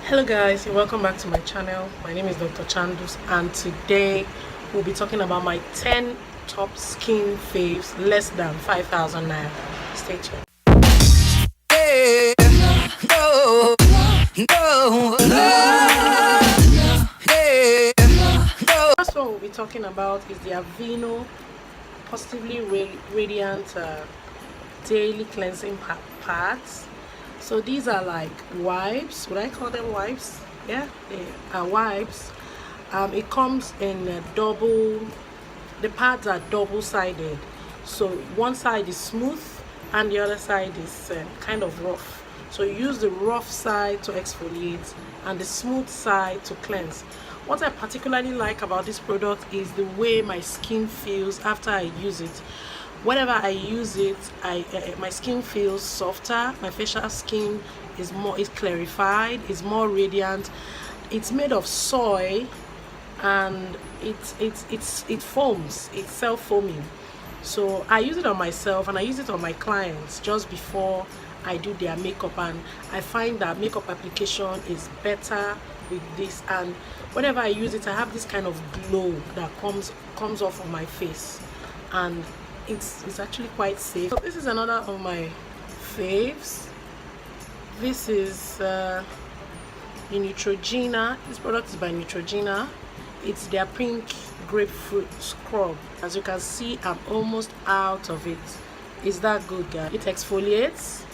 Hello guys, and welcome back to my channel. My name is Dr. Chandus, and today we'll be talking about my 10 top skin faves less than 5,000 naira. Stay tuned. First one we'll be talking about is the VINO Positively Radiant Daily Cleansing Pads. So these are like wipes. Would I call them wipes? Yeah, they are wipes. It comes in a double. The pads are double-sided. So one side is smooth and the other side is kind of rough. So you use the rough side to exfoliate and the smooth side to cleanse. What I particularly like about this product is the way my skin feels after I use it. Whenever I use it, my skin feels softer. My facial skin is clarified, is more radiant. It's made of soy, and it foams. It's self-foaming. So I use it on myself and I use it on my clients just before I do their makeup, and I find that makeup application is better with this. And whenever I use it, I have this kind of glow that comes off of my face, and it's actually quite safe. So this is another of my faves. This is the Neutrogena. This product is by Neutrogena. It's their pink grapefruit scrub. As you can see, I'm almost out of it. It's that good, guys. It exfoliates,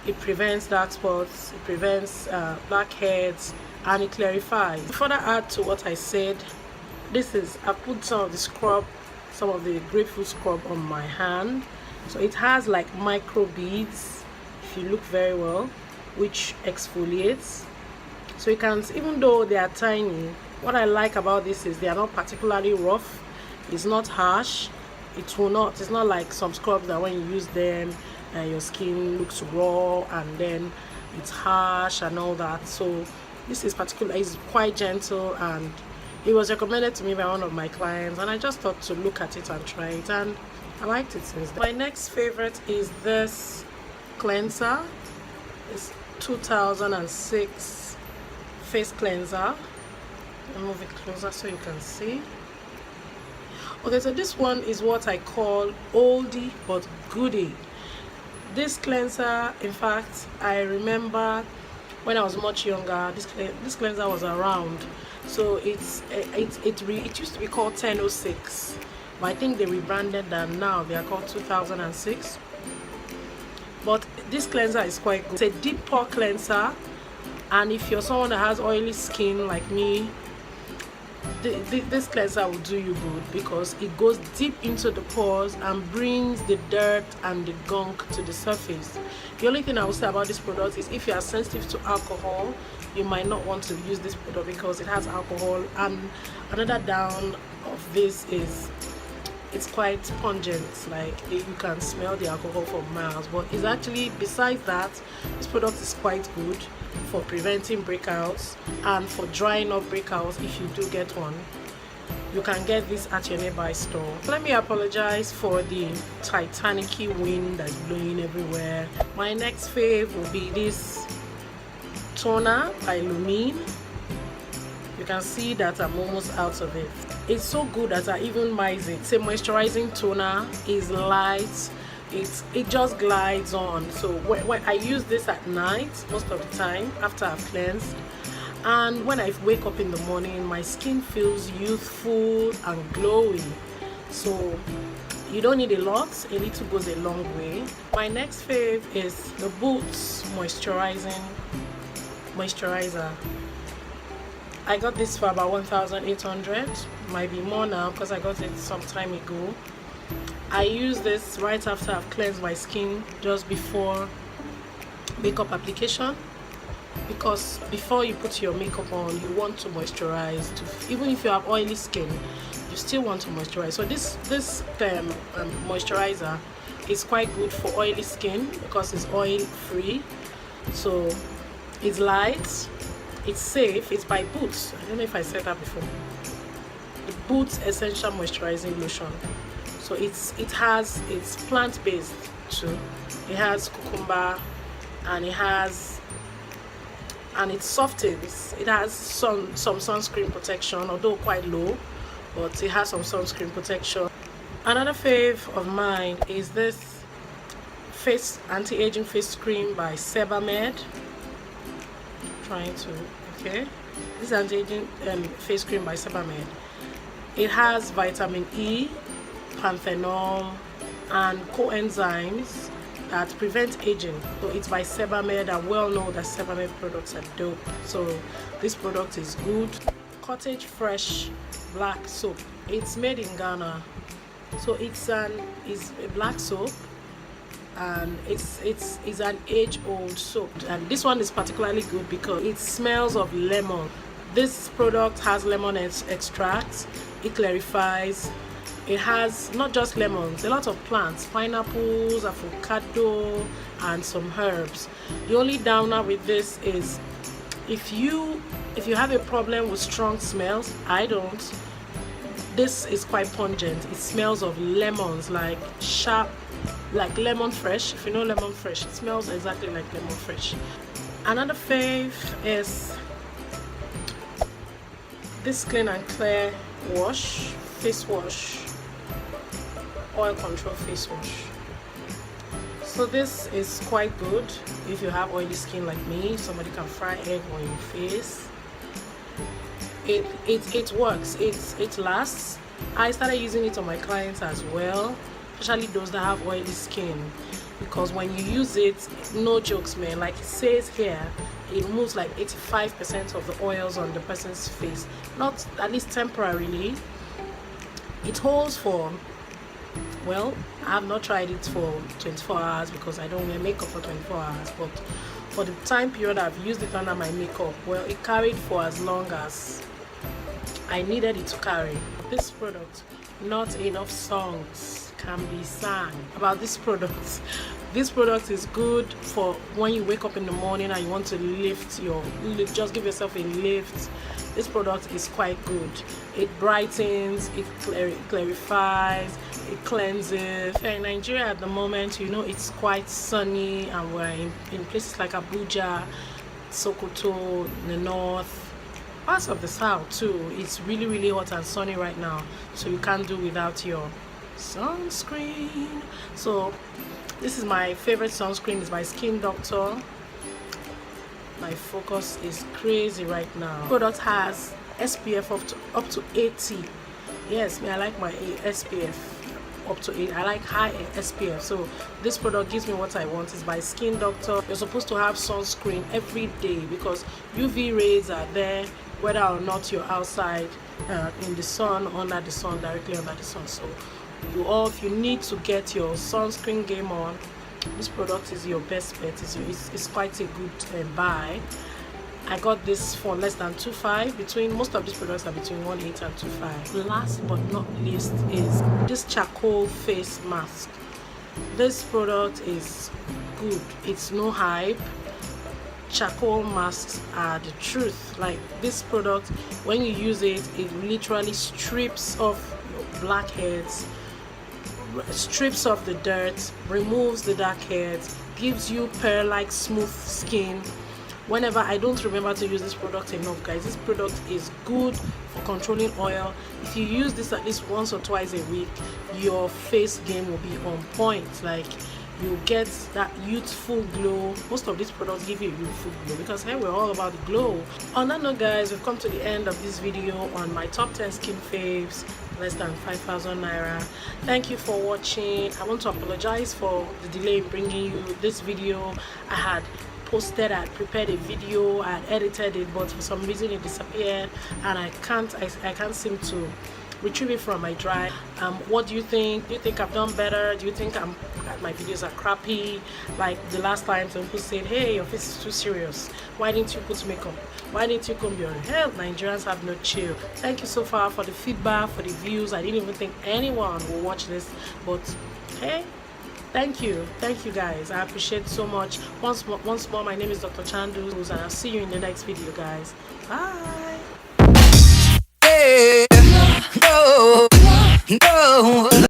it prevents dark spots, it prevents blackheads, and it clarifies. To further add to what I said, I put some of the scrub, some of the grapefruit scrub on my hand. So it has like micro beads, if you look very well, which exfoliates. So you can, even though they are tiny, what I like about this is they are not particularly rough. It's not harsh. It's not like some scrubs that when you use them your skin looks raw and then it's harsh and all that. So this is quite gentle, and it was recommended to me by one of my clients, and I just thought to look at it and try it, and I liked it since then. My next favorite is this cleanser. It's 2006 face cleanser. I'll move it closer so you can see. Okay, so this one is what I call oldie but goodie. This cleanser, in fact, I remember when I was much younger, this cleanser was around. So it used to be called 1006, but I think they rebranded them now. They are called 2006. But this cleanser is quite good. It's a deep pore cleanser, and if you're someone that has oily skin like me, this cleanser will do you good, because it goes deep into the pores and brings the dirt and the gunk to the surface. The only thing I will say about this product is if you are sensitive to alcohol, you might not want to use this product because it has alcohol. And another down of this is it's quite pungent. Like you can smell the alcohol for miles. But it's actually, besides that, this product is quite good for preventing breakouts and for drying up breakouts. If you do get one, you can get this at your nearby store. Let me apologize for the Titanic-y wind that's blowing everywhere. My next fave will be this toner by Lumine. You can see that I'm almost out of it. It's so good that I even mice it. It's a moisturizing toner. It's light. It just glides on. So when I use this at night most of the time after I've cleansed, and when I wake up in the morning, my skin feels youthful and glowing. So you don't need a lot. A little goes a long way. My next fave is the Boots moisturizer. I got this for about 1,800. Might be more now because I got it some time ago. I use this right after I've cleansed my skin, just before makeup application, because before you put your makeup on, you want to moisturize. Even if you have oily skin, you still want to moisturize. So this moisturizer is quite good for oily skin because it's oil free. So it's light, it's safe. It's by Boots. I don't know if I said that before. The Boots Essential Moisturizing Lotion. So it's plant-based too. It has cucumber and it has and it softens. It has some sunscreen protection, although quite low, but it has some sunscreen protection. Another fave of mine is this face anti-aging face cream by Sebamed. Okay, this anti-aging face cream by Sebamed. It has vitamin E, panthenol, and coenzymes that prevent aging. So it's by Sebamed, and well know that Sebamed products are dope. So this product is good. Cottage Fresh black soap. It's made in Ghana. So it's a black soap, and it's an age-old soap, and this one is particularly good because it smells of lemon. This product has lemon extract. It clarifies. It has not just lemons, a lot of plants, pineapples, avocado, and some herbs. The only downer with this is if you have a problem with strong smells, I don't. This is quite pungent. It smells of lemons, like sharp, like lemon fresh. If you know lemon fresh, it smells exactly like lemon fresh. Another fave is this Clean and Clear wash, face wash, oil control face wash. So this is quite good if you have oily skin like me. Somebody can fry egg on your face. It works. It lasts. I started using it on my clients as well, especially those that have oily skin, because when you use it, no jokes, man, like it says here, it removes like 85% of the oils on the person's face, not at least temporarily. It holds for, well, I have not tried it for 24 hours because I don't wear makeup for 24 hours, but for the time period I've used it under my makeup, well, it carried for as long as I needed it to carry. This product, not enough songs can be sung about this product. This product is good for when you wake up in the morning and you want to just give yourself a lift. This product is quite good. It brightens, it clarifies, it cleanses. In Nigeria at the moment, you know, it's quite sunny, and we're in places like Abuja, Sokoto, in the north, parts of the south too. It's really hot and sunny right now, so you can't do without your sunscreen. So this is my favorite sunscreen. It's by Skin Doctor. My focus is crazy right now. Product has SPF up to 80. Yes, I like my SPF up to 8. I like high SPF, so this product gives me what I want. It's by Skin Doctor. You're supposed to have sunscreen every day because UV rays are there whether or not you're outside in the sun, under the sun, directly under the sun. So if you need to get your sunscreen game on, this product is your best bet. It's quite a good buy. I got this for less than 2.5. Most of these products are between 1.8 and 2.5. Last but not least is this charcoal face mask. This product is good. It's no hype. Charcoal masks are the truth. Like this product, when you use it, it literally strips off your blackheads, strips off the dirt, removes the dark hairs, gives you pearl-like smooth skin. Whenever I don't remember to use this product enough, guys, this product is good for controlling oil. If you use this at least once or twice a week, your face game will be on point. Like, you get that youthful glow. Most of these products give you a youthful glow because hey, we're all about the glow. On that note, guys, we've come to the end of this video on my top 10 skin faves, less than 5,000 naira. Thank you for watching. I want to apologize for the delay in bringing you this video. I had prepared a video, I had edited it, but for some reason it disappeared, and I can't seem to retrieve it from my drive. What do you think? Do you think I've done better? Do you think my videos are crappy? Like the last time some people said, hey, your face is too serious, why didn't you put makeup, why didn't you comb your hair? Nigerians have no chill. Thank you so far for the feedback, for the views. I didn't even think anyone will watch this, but hey, thank you guys. I appreciate it so much. Once more, my name is Dr. CHANDUS, and I'll see you in the next video, guys. Bye. No.